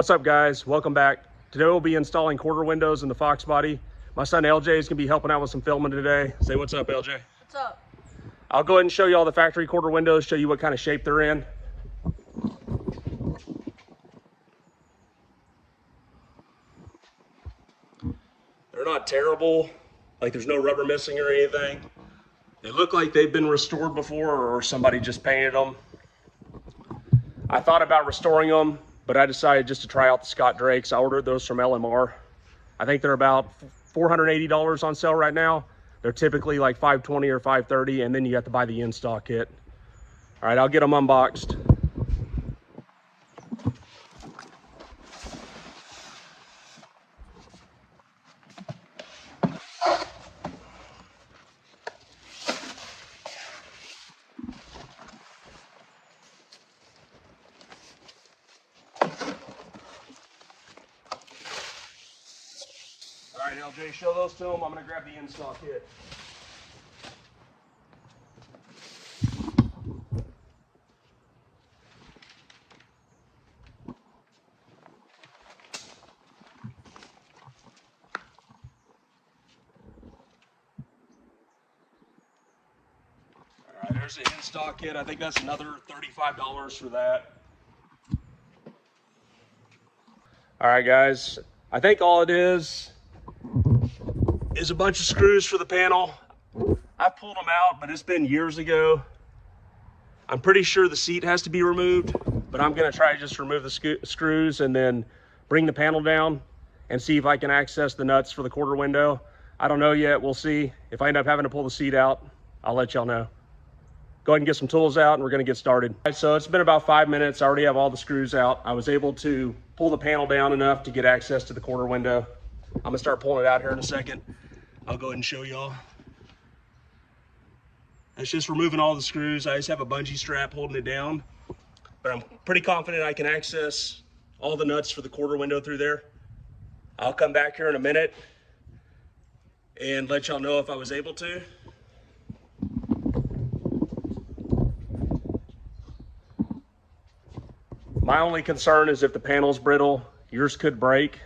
What's up, guys? Welcome back. Today we'll be installing quarter windows in the Foxbody. My son LJ is gonna be helping out with some filming today. Say what's up, LJ. What's up? I'll go ahead and show you all the factory quarter windows, show you what kind of shape they're in. They're not terrible, like there's no rubber missing or anything. They look like they've been restored before or somebody just painted them. I thought about restoring them, but I decided just to try out the Scott Drakes. I ordered those from LMR. I think they're about $480 on sale right now. They're typically like $520 or $530, and then you have to buy the install kit. All right, I'll get them unboxed. All right, LJ, show those to them. I'm gonna grab the install kit. All right, there's the install kit. I think that's another $35 for that. All right, guys, I think all it is a bunch of screws for the panel. I pulled them out, but it's been years ago. I'm pretty sure the seat has to be removed, but I'm gonna try to just remove the screws and then bring the panel down and see if I can access the nuts for the quarter window. I don't know yet, we'll see. If I end up having to pull the seat out, I'll let y'all know. Go ahead and get some tools out and we're gonna get started. All right, so it's been about 5 minutes. I already have all the screws out. I was able to pull the panel down enough to get access to the quarter window. I'm gonna start pulling it out here in a second. I'll go ahead and show y'all. It's just removing all the screws. I just have a bungee strap holding it down, but I'm pretty confident I can access all the nuts for the quarter window through there. I'll come back here in a minute and let y'all know if I was able to. My only concern is if the panel's brittle, yours could break.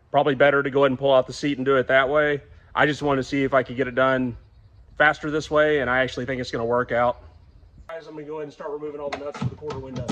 Probably better to go ahead and pull out the seat and do it that way. I just wanted to see if I could get it done faster this way, and I actually think it's gonna work out. Guys, I'm gonna go ahead and start removing all the nuts for the quarter window.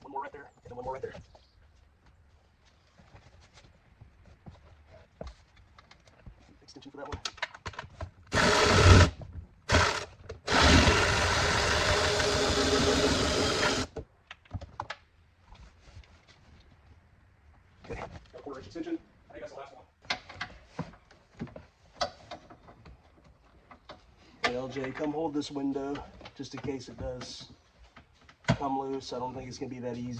One more right there, and then one more right there. Extension for that one. Okay, got a quarter-inch extension. I think that's the last one. Hey, LJ, come hold this window just in case it does come loose. I don't think it's gonna be that easy.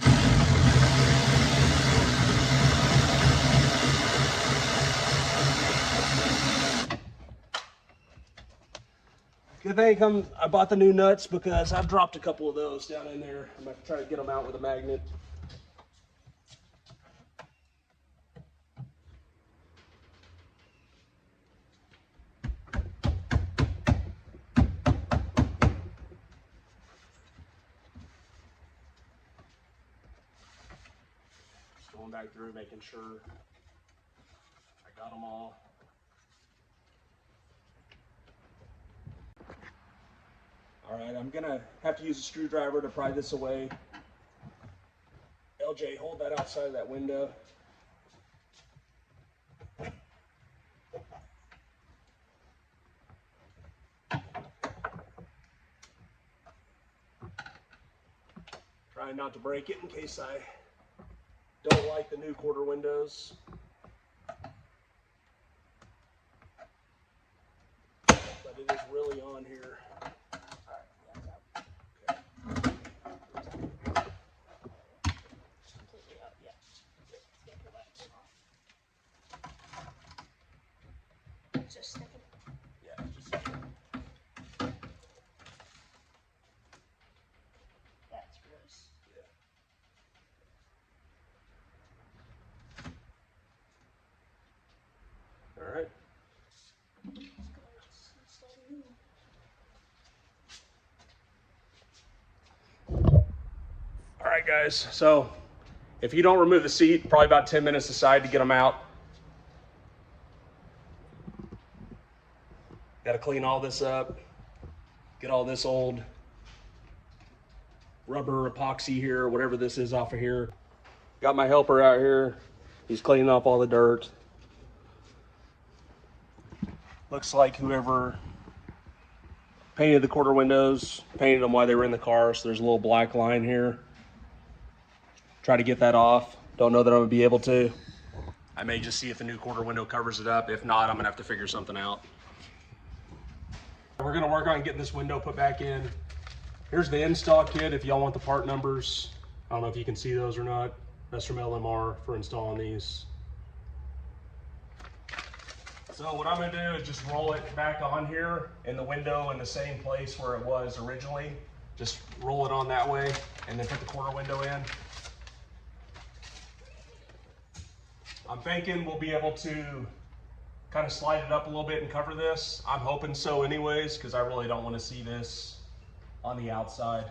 Good thing I bought the new nuts because I've dropped a couple of those down in there. I'm gonna try to get them out with a magnet. Going back through, making sure I got them all. right, I'm gonna have to use a screwdriver to pry this away. LJ, hold that outside of that window. Trying not to break it in case I don't like the new quarter windows. But it is really on here. Just sticking. Yeah, just sticking. That's gross. Yeah. All right. All right, guys. So if you don't remove the seat, probably about 10 minutes aside to get them out. Got to clean all this up. Get all this old rubber epoxy here, whatever this is off of here. Got my helper out here. He's cleaning up all the dirt. Looks like whoever painted the quarter windows painted them while they were in the car, so there's a little black line here. Try to get that off. Don't know that I'm gonna be able to. I may just see if the new quarter window covers it up. If not, I'm gonna have to figure something out. We're gonna work on getting this window put back in. Here's the install kit if y'all want the part numbers. I don't know if you can see those or not. That's from LMR for installing these. So what I'm gonna do is just roll it back on here in the window in the same place where it was originally. Just roll it on that way and then put the quarter window in. I'm thinking we'll be able to kind of slide it up a little bit and cover this. I'm hoping so anyways, because I really don't want to see this on the outside.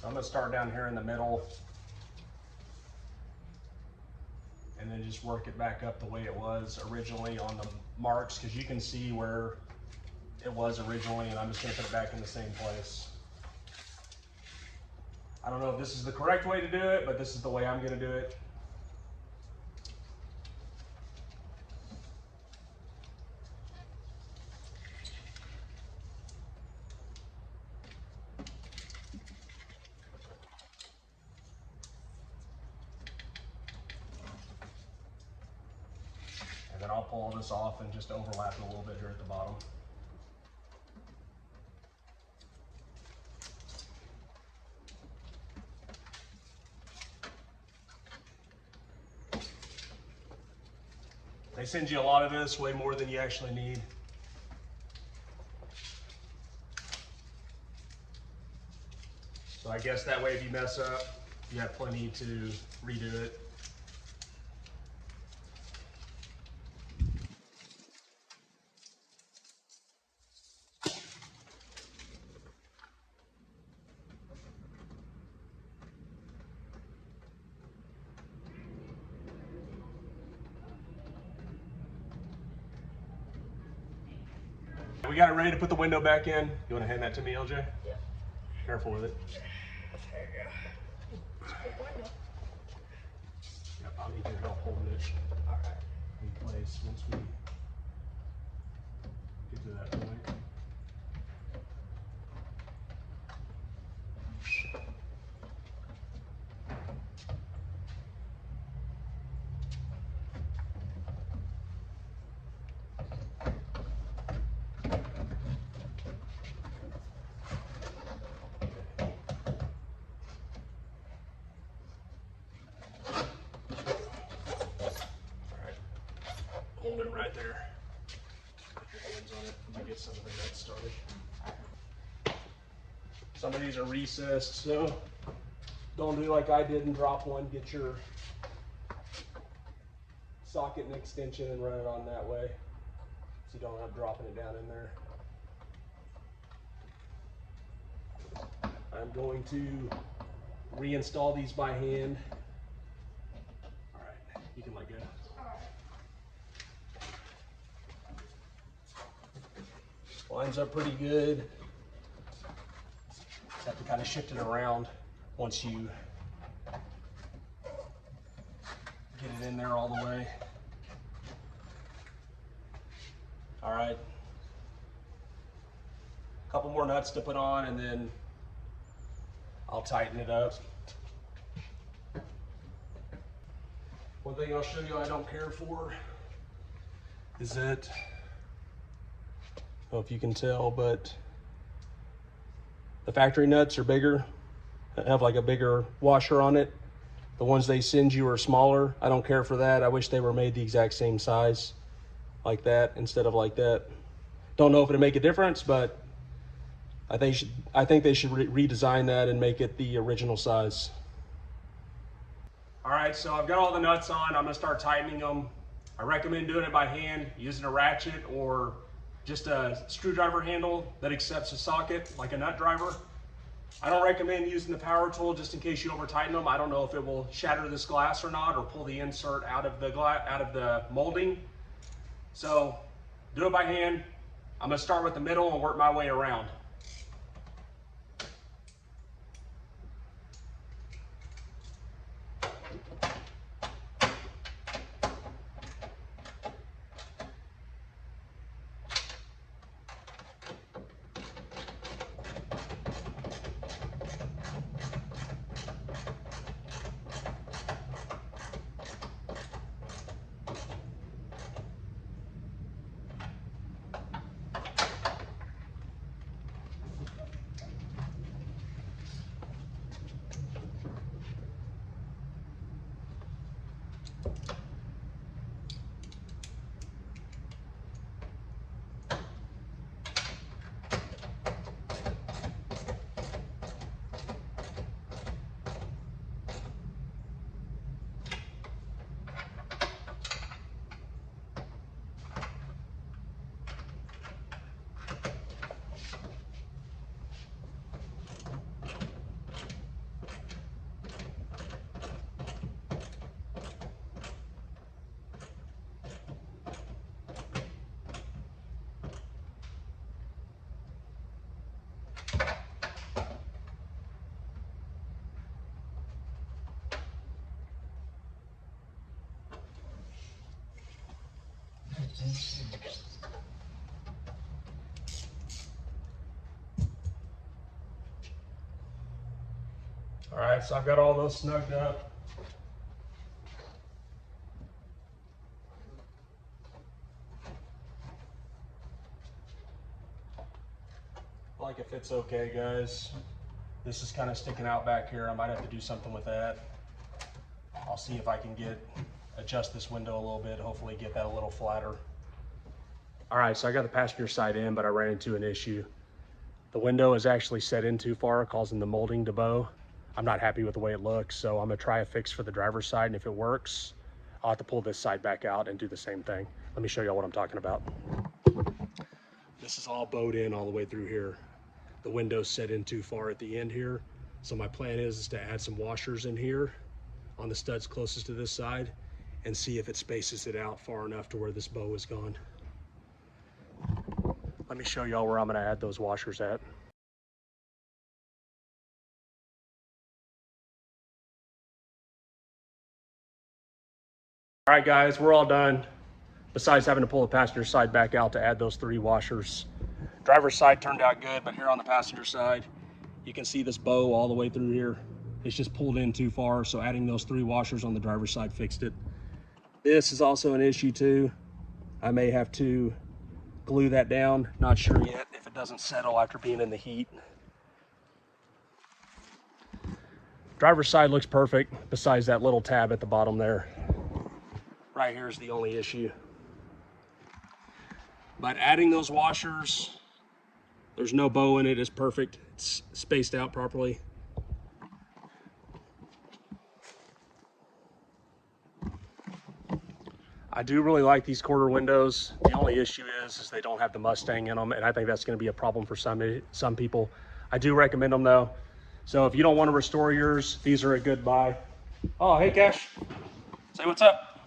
I'm gonna start down here in the middle and then just work it back up the way it was originally on the marks, because you can see where it was originally, and I'm just gonna put it back in the same place. I don't know if this is the correct way to do it, but this is the way I'm gonna do it. And then I'll pull this off and just overlap it a little bit here at the bottom. They send you a lot of this, way more than you actually need. So I guess that way if you mess up, you have plenty to redo it. We got it ready to put the window back in. You want to hand that to me, LJ? Yeah. Careful with it. There you go. It's a big window. Yep, I'll need your help holding it All right. in place once we get to that point. Hold it right there. Put your hands on it and get some of the nuts started. Some of these are recessed, so don't do like I did and drop one. Get your socket and extension and run it on that way, so you don't have dropping it down in there. I'm going to reinstall these by hand. All right, you can let go. Lines up pretty good. Just have to kind of shift it around once you get it in there all the way. All right. A couple more nuts to put on and then I'll tighten it up. One thing I'll show you I don't care for is that, I don't know if you can tell, but the factory nuts are bigger. They have like a bigger washer on it. The ones they send you are smaller. I don't care for that. I wish they were made the exact same size like that instead of like that. Don't know if it'll make a difference, but I think they should redesign that and make it the original size. All right, so I've got all the nuts on. I'm gonna start tightening them. I recommend doing it by hand, using a ratchet or just a screwdriver handle that accepts a socket, like a nut driver. I don't recommend using the power tool just in case you over tighten them. I don't know if it will shatter this glass or not, or pull the insert out of the molding. So do it by hand. I'm gonna start with the middle and work my way around. All right, so I've got all those snugged up. Like it fits okay, guys. This is kind of sticking out back here. I might have to do something with that. I'll see if I can adjust this window a little bit, hopefully get that a little flatter. All right, so I got the passenger side in, but I ran into an issue. The window is actually set in too far, causing the molding to bow. I'm not happy with the way it looks, so I'm gonna try a fix for the driver's side, and if it works, I'll have to pull this side back out and do the same thing. Let me show y'all what I'm talking about. This is all bowed in all the way through here. The window's set in too far at the end here. So my plan is to add some washers in here on the studs closest to this side and see if it spaces it out far enough to where this bow is gone. Let me show y'all where I'm gonna add those washers at. All right, guys, we're all done. Besides having to pull the passenger side back out to add those 3 washers. Driver's side turned out good, but here on the passenger side, you can see this bow all the way through here. It's just pulled in too far, so adding those 3 washers on the driver's side fixed it. This is also an issue too. I may have to glue that down. Not sure yet if it doesn't settle after being in the heat. Driver's side looks perfect, besides that little tab at the bottom there. Right here is the only issue. But adding those washers, there's no bow in it, it's perfect. It's spaced out properly. I do really like these quarter windows. The only issue is they don't have the Mustang in them, and I think that's gonna be a problem for some people. I do recommend them though. So if you don't want to restore yours, these are a good buy. Oh, hey Cash, say what's up.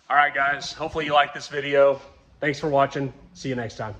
All right guys, hopefully you like this video. Thanks for watching. See you next time.